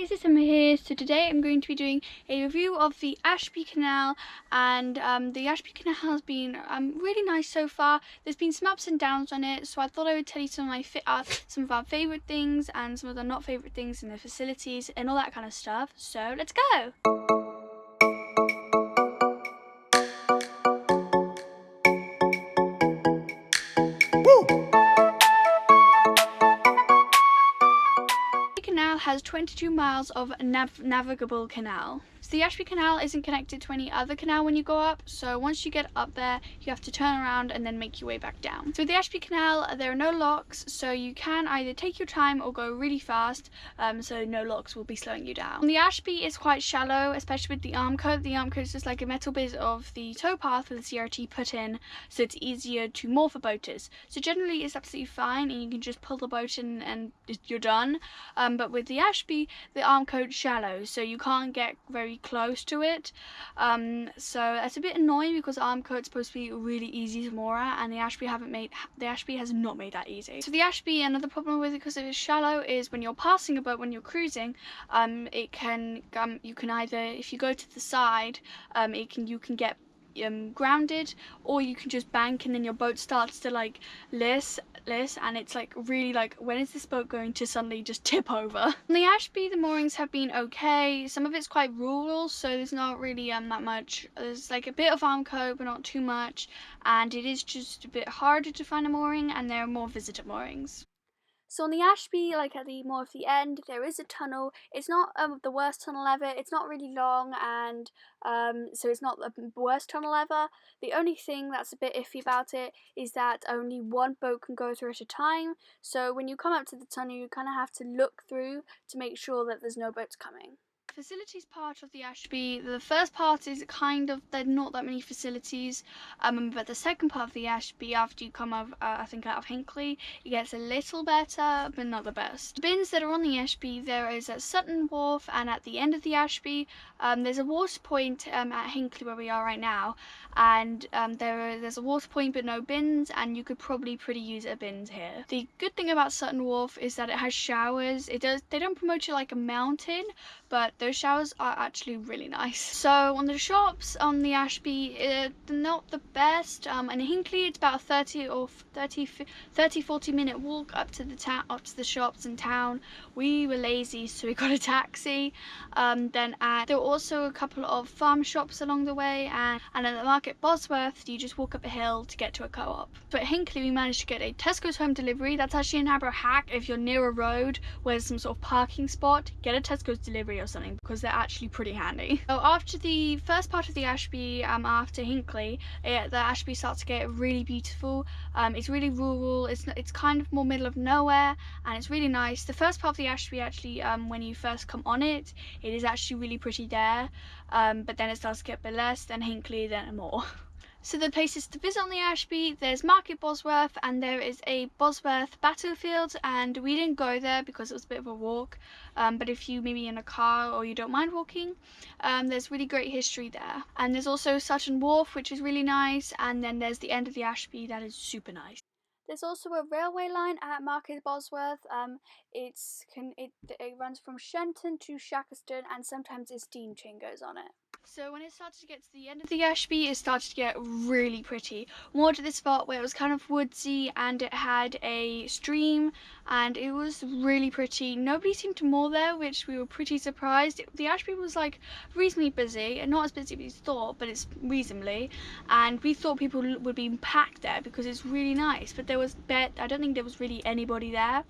guys, it's Emma here. So today I'm going to be doing a review of the Ashby Canal, and the Ashby Canal has been really nice so far. There's been some ups and downs on it, so I thought I would tell you some of our favourite things and some of the not favourite things in the facilities and all that kind of stuff. So let's go! Canal has 22 miles of navigable canal. So the Ashby Canal isn't connected to any other canal when you go up, so once you get up there you have to turn around and then make your way back down. So with the Ashby Canal there are no locks, so you can either take your time or go really fast, so no locks will be slowing you down. The Ashby is quite shallow, especially with the arm coat. The arm coat is just like a metal bit of the towpath with the CRT put in, so it's easier to moor for boaters. So generally it's absolutely fine and you can just pull the boat in and you're done. But with the Ashby, the arm coat's shallow, so you can't get very close to it. So that's a bit annoying because the arm coat's supposed to be really easy to moor at, and the Ashby has not made that easy. So the Ashby, another problem with it because it is shallow is when you're passing a boat, when you're cruising, you can either, if you go to the side, you can get grounded, or you can just bank and then your boat starts to like list, and it's like really like, when is this boat going to suddenly just tip over? On the Ashby the moorings have been okay. Some of it's quite rural, so there's not really that much. There's like a bit of arm coat but not too much, and it is just a bit harder to find a mooring, and there are more visitor moorings. So on the Ashby, like at the more of the end, there is a tunnel. It's not the worst tunnel ever. It's not really long, and so it's not the worst tunnel ever. The only thing that's a bit iffy about it is that only one boat can go through at a time. So when you come up to the tunnel, you kind of have to look through to make sure that there's no boats coming. Facilities part of the Ashby, the first part is kind of, there are not that many facilities, but the second part of the Ashby, after you come out, I think out of Hinckley, it gets a little better but not the best. The bins that are on the Ashby, there is at Sutton Wharf, and at the end of the Ashby there's a water point at Hinckley where we are right now, and there's a water point but no bins, and you could probably use a bins here. The good thing about Sutton Wharf is that it has showers. They don't promote you like a mountain, but those showers are actually really nice. So on the shops on the Ashby, they're not the best. In Hinckley it's about a 40 minute walk up to the shops in town. We were lazy, so we got a taxi. There were also a couple of farm shops along the way, and at the market Bosworth you just walk up a hill to get to a co-op. But at Hinckley we managed to get a Tesco's home delivery. That's actually an Abra hack. If you're near a road where there's some sort of parking spot, get a Tesco's delivery or something, because they're actually pretty handy. So after the first part of the Ashby, after Hinckley, the Ashby starts to get really beautiful. It's really rural. It's kind of more middle of nowhere, and it's really nice. The first part of the Ashby actually, when you first come on it, it is actually really pretty there, but then it starts to get a bit less, then Hinckley, then more. So the places to visit on the Ashby, there's Market Bosworth, and there is a Bosworth battlefield, and we didn't go there because it was a bit of a walk, but if you maybe in a car or you don't mind walking, there's really great history there. And there's also Sutton Wharf, which is really nice, and then there's the end of the Ashby that is super nice. There's also a railway line at Market Bosworth. It runs from Shenton to Shackleton, and sometimes a steam train goes on it. So when it started to get to the end of the Ashby, it started to get really pretty. More to this spot where it was kind of woodsy, and it had a stream, and it was really pretty. Nobody seemed to moor there, which we were pretty surprised. The Ashby was like reasonably busy, and not as busy as we thought, but it's reasonably. And we thought people would be packed there because it's really nice, but I don't think there was really anybody there.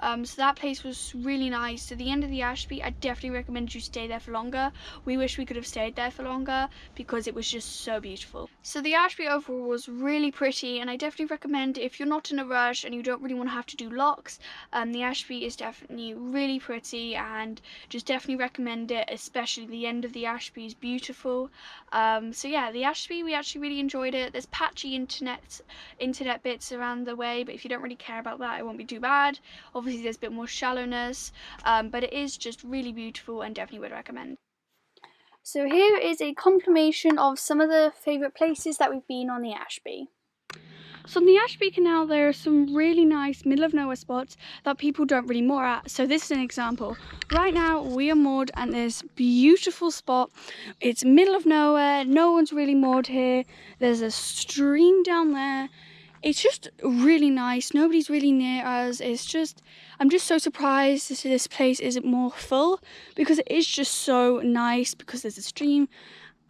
So that place was really nice. To the end of the Ashby, I definitely recommend you stay there for longer. We wish we could have stayed there for longer because it was just so beautiful. So the Ashby overall was really pretty, and I definitely recommend, if you're not in a rush and you don't really want to have to do locks, the Ashby is definitely really pretty, and just definitely recommend it, especially the end of the Ashby is beautiful. So yeah, the Ashby, we actually really enjoyed it. There's patchy internet bits around the way, but if you don't really care about that, it won't be too bad. Obviously there's a bit more shallowness, but it is just really beautiful and definitely would recommend. So here is a compilation of some of the favourite places that we've been on the Ashby. So on the Ashby Canal there are some really nice middle of nowhere spots that people don't really moor at. So this is an example. Right now we are moored at this beautiful spot. It's middle of nowhere, no one's really moored here. There's a stream down there. It's just really nice. Nobody's really near us. I'm just so surprised that this place isn't more full, because it is just so nice, because there's a stream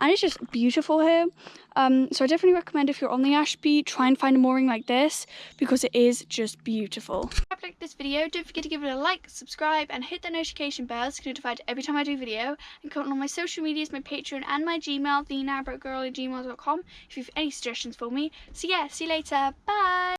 and it's just beautiful here. So I definitely recommend, if you're on the Ashby, try and find a mooring like this, because it is just beautiful. If you liked this video, don't forget to give it a like, subscribe and hit the notification bell to get notified every time I do a video, and comment on my social medias, my Patreon and my Gmail, thenarrowboatgirl@gmail.com, if you have any suggestions for me. So yeah, see you later, bye!